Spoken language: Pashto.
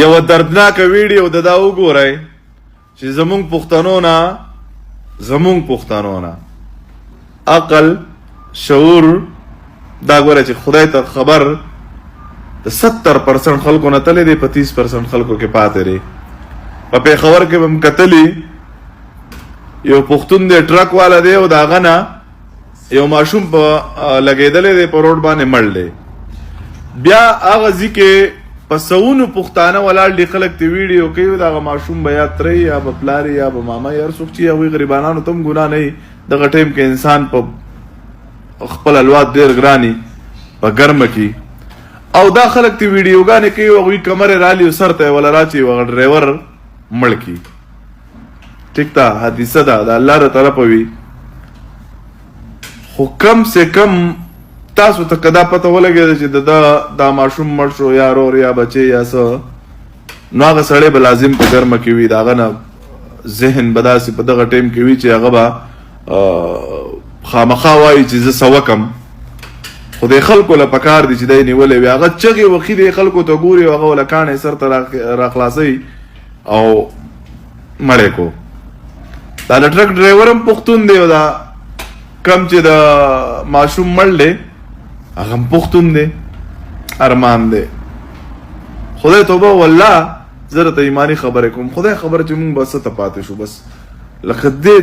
یو دردناکه ویډیو د دا وګورئ چې زمونږ پښتنو نه عقل شعور دا ګوره چې خدای ته خبر د 70% خلکو نه تللی دی په 30% خلکو کې پاتې دی. په پېښور کې به هم کتلي یو پښتون دی ټرک والا دی او د هغه نه یو ماشوم په لګېدلی دی په روډ باندې مړ دی. بیا هغه ځي کې په سوونو پښتانه ولاړ دي خلک ته ویډیو کوي د هغه ماشوم به یا ترې یا به پلار یا به ماما یا هر څوک چې هغوی غریبانانو ته هم ګناه نه وي. دغه ټایم کې انسان په خپل الواد ډېر ګراني په ګرمه کې او دا خلک ته ویډیوګانې کوي او هغوی کمرې رالي او سر ته یې وله راچوي هغه ډرایور مړ کي. ټیک ده حادثه ده د الله د طرفه وي خو کم سے کم تاسو ته که دا پته ولګېده چې دا ماشوم مړ شو یا رور یا بچی یا څه نو هغه سړی به لازم په ګرمه کې وي د هغه نه ذهن به داسې په دغه ټایم کې وي چې هغه به خامخا وایي چې زه څه وکم خو د خلکو له پکار دي چې دی نیولی وي هغه چغې وخي دی خلکو ته ګوري او هغه وله کاڼې سر ته راخلاصوي او مړی کو. دا د ټرک ډرایور هم پښتون دی او دا کم چې د ماشوم مړ دی هغه هم پښتون دی ارمان دی. خدای توبه والله زه درته ایماني خبرې کوم خدای خبر چې مونږ به څه ته پاتې شو بس لکه دې